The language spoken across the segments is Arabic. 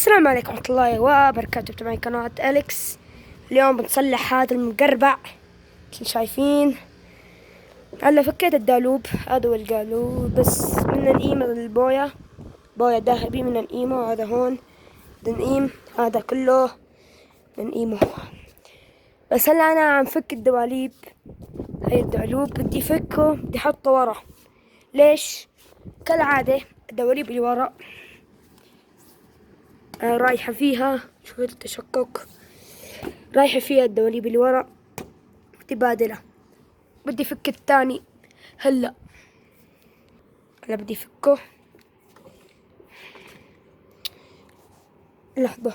السلام عليكم ورحمة الله وبركاته. بتابعين قناة أليكس. اليوم بنصلح هذا المقربع مثل شايفين. هلا فكيت الدالوب، هذا هو القالوب، بس بدنا نقيم البوية، بوية ذهبي بدنا نقيمه. وهذا هون بدنا نقيم هذا كله بدنا نقيمه. بس هلا أنا عم فك الدواليب. هاي الدالوب بدي فكه، بدي أحطه ورا. ليش؟ كالعادة الدواليب اللي ورا رايحة فيها، شوف التشقق، رايحة فيها الدواليب اللي ورا، بدي بادلة. بدي فك الثاني هلا بدي فكه. لحظة.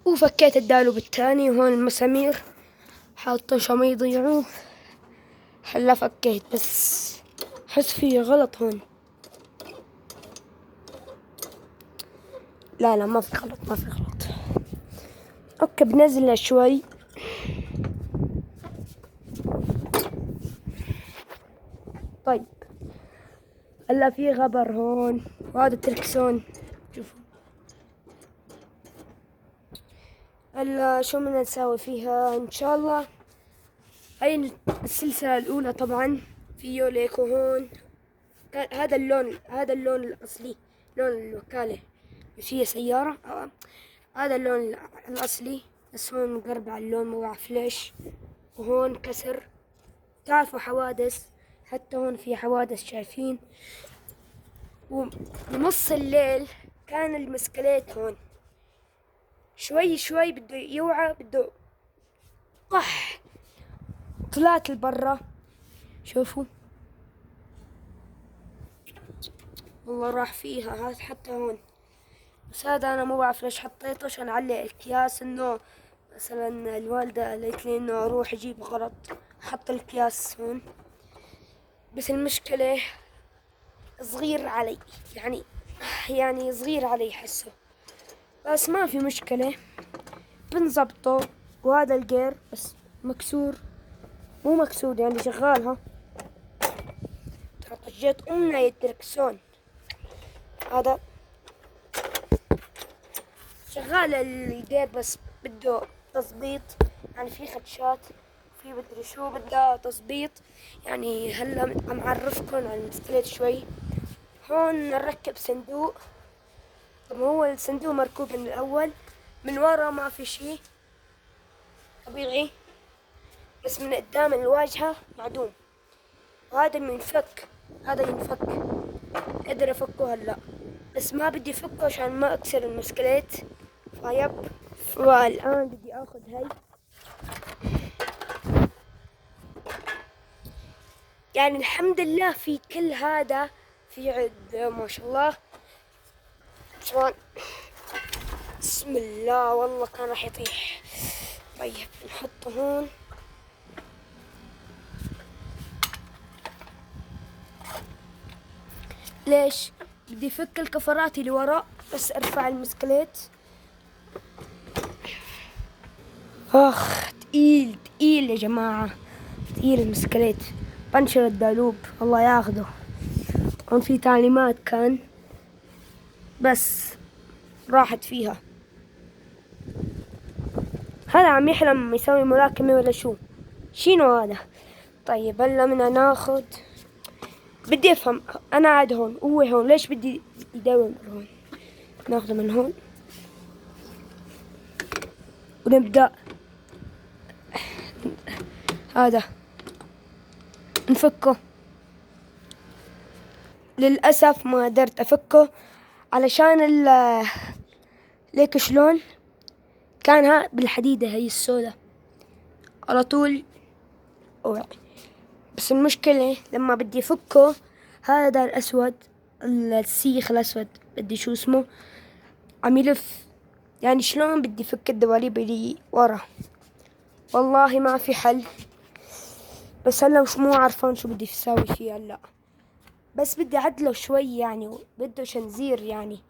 وفكيت الدالوب الثاني، وهون المسامير حاطة عشان ما يضيعوه. هلا فكيت، بس حس فيه غلط هون. لا ما في غلط، ما في غلط. اوكي بنزله شوي. طيب هلا في غبر هون، وهذا التركسون شوفوا. هلا شو بدنا نساوي فيها ان شاء الله. هاي السلسلة الاولى طبعا فيه ليكو هون. هذا اللون الاصلي، لون الوكالة فيه سيارة. هذا اللون الاصلي، بس هون مقربع اللون، مو بعرف ليش. وهون كسر. تعرفوا حوادث، حتى هون في حوادث شايفين. وبنص الليل كان المسكليت هون شوي بده يوعى، بده قح. طلعت لبرا، شوفوا والله راح فيها. هذا حتى هون، بس هذا انا مو بعرف ليش حطيته، عشان اعلق الكياس. انه مثلا الوالدة قالت لي انه اروح اجيب غلط، حط الكياس هون. بس المشكلة صغير علي، يعني صغير علي حسه، بس ما في مشكلة بنظبطه. وهذا الجير بس مكسور، مو مكسور يعني شغال. ها ترى طجيت أمنا الدركسون، هذا شغال الجير، بس بده تظبيط. يعني في خدشات، في مدري شو بدها تظبيط. يعني هلا عم اعرفكم على البسكليت شوي. هون نركب صندوق. طب هو الصندوق مركوب من الاول، من ورا ما في شي طبيعي، بس من قدام الواجهة معدوم. وهذا ينفك، هذا ينفك، اقدر افكه هلا، بس ما بدي افكه عشان ما اكسر المسكليت. فيب. والان بدي اخذ هاي، يعني الحمد لله في كل هذا، في عد ما شاء الله. شلون؟ بسم الله، والله كان راح يطيح. طيب نحطه هون. ليش؟ بدي فك الكفرات اللي وراء، بس ارفع المسكليت. اخ تقيل يا جماعة، تقيل المسكليت. بنشر الدالوب الله ياخده. هون في تعليمات كان، بس راحت فيها. هذا عم يحلم يسوي ملاكمة ولا شنو هذا؟ طيب هلا بدنا ناخد. بدي افهم انا قاعد هون، هو هون، ليش بدي يداوم هون؟ ناخده من هون ونبدأ. هذا نفكه. للأسف ما قدرت أفكه، علشان ليك شلون كان. ها بالحديدة هي السوداء على طول أوعي. بس المشكلة لما بدي أفكه، هذا الأسود، السيخ الأسود، بدي شو اسمه، عم يلف. يعني شلون بدي فك الدواليب اللي ورا؟ والله ما في حل. بس هلا مو عارفان شو بدي اسوي فيه هلا. بس بدي اعدله شوي، يعني بده شنزير، يعني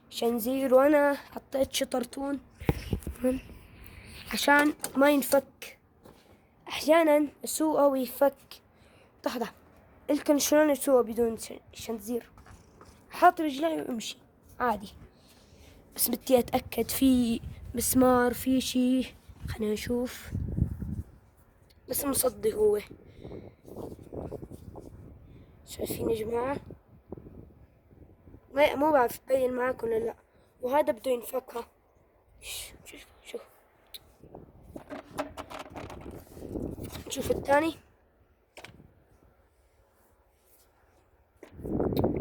شنزير. وانا حطيت شطرتون عشان ما ينفك. احيانا اسوقه ويفك. لحظة، قلتلكن شلون اسوقه بدون شنزير. حط رجلي وامشي عادي. بس بدي اتأكد في مسمار في شي. خلينا نشوف. بس مصدي هو. شايفين يا جماعة؟ مو بعرف تبين معاكم ولا لا. وهذا بده ينفكها. شوف نشوف الثاني.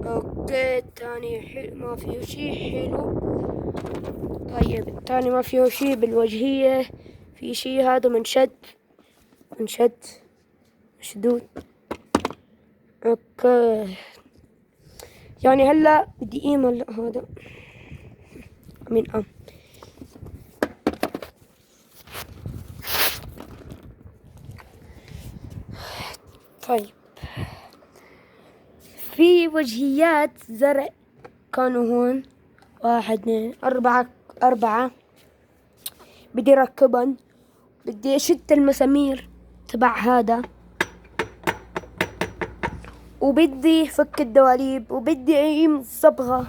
اوكي الثاني حلو، ما فيه شي حلو. طيب الثاني ما فيه شي بالوجهية. في شي هذا منشد مشدود. اوكي يعني هلا بدي ايميل هذا من طيب في وجهيات زرع كانوا هون. 1 2 4 بدي ركبن. بدي اشد المسامير تبع هذا، وبدي فك الدواليب، وبدي اقيم الصبغة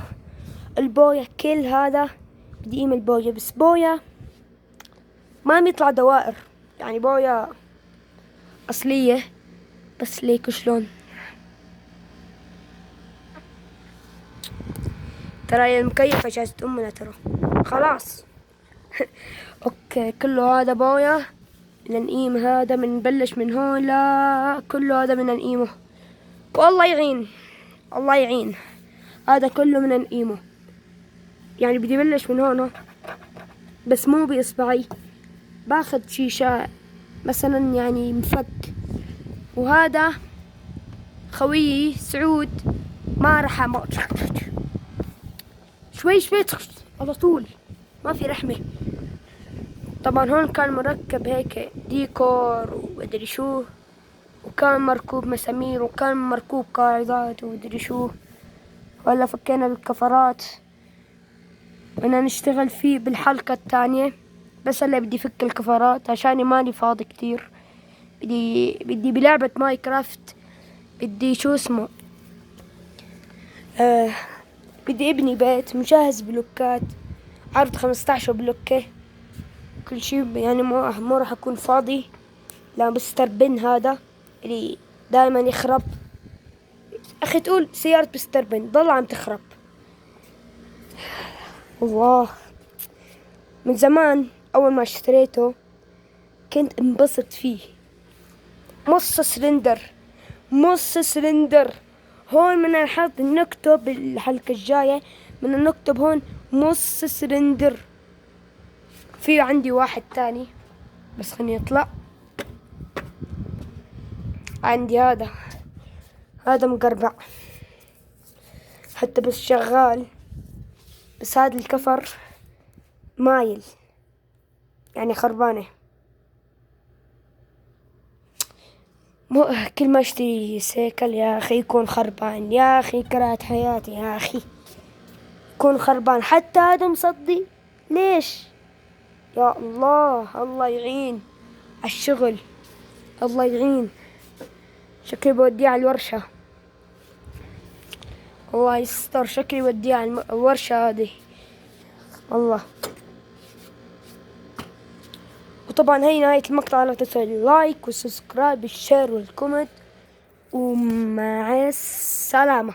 البوية كل هذا. بدي اقيم البوية، بس بوية ما بيطلع دوائر، يعني بوية اصلية. بس ليك شلون ترى يا المكيف اجازة امنا ترى خلاص. اوكي كله هذا بوية لنقيم هذا. بنبلش من هون، لا كله هذا بدنا نقيمه. والله يعين الله يعين. هذا كله بدنا نقيمه. يعني بدي بلش من هون بس مو باصبعي. باخذ شي مثلا يعني مفك. وهذا خويي سعود ما رح شوي على طول، ما في رحمة. طبعا هون كان مركب هيك ديكور ومدري شو، وكان مركوب مسامير، وكان مركوب قاعدات ومدري شو. وهلا فكينا بالكفرات، بدنا نشتغل فيه بالحلقة الثانية. بس هلا بدي فك الكفرات عشاني ماني فاضي كتير. بدي بلعبة ماينكرافت بدي شو اسمه بدي ابني بيت مجهز بلوكات، عرض 15 بلوكة كل شي. يعني مو راح اكون فاضي. لا بستربن هذا اللي دائما يخرب. اخي تقول سيارة بستربن ضل عم تخرب. الله من زمان اول ما اشتريته كنت انبسط فيه. نص سلندر. هون بدنا نحط نكتب بالحلقة الجاية. بدنا نكتب هون نص سلندر. في عندي واحد تاني بس خليني يطلع. عندي هذا مقربع حتى بس شغال. بس هذا الكفر مايل يعني خربانة. كل ما اشتري سيكل يا اخي يكون خربان. يا اخي كرهت حياتي يا اخي يكون خربان. حتى هذا مصدي. ليش يا الله؟ الله يعين عالشغل. الله يعين. شكلي بوديه على الورشة. الله يستر. شكلي بوديه على الورشة هذه والله. وطبعا هي نهاية المقطع. لا تنسوا اللايك والسبسكرايب والشير والكومنت. ومع السلامة.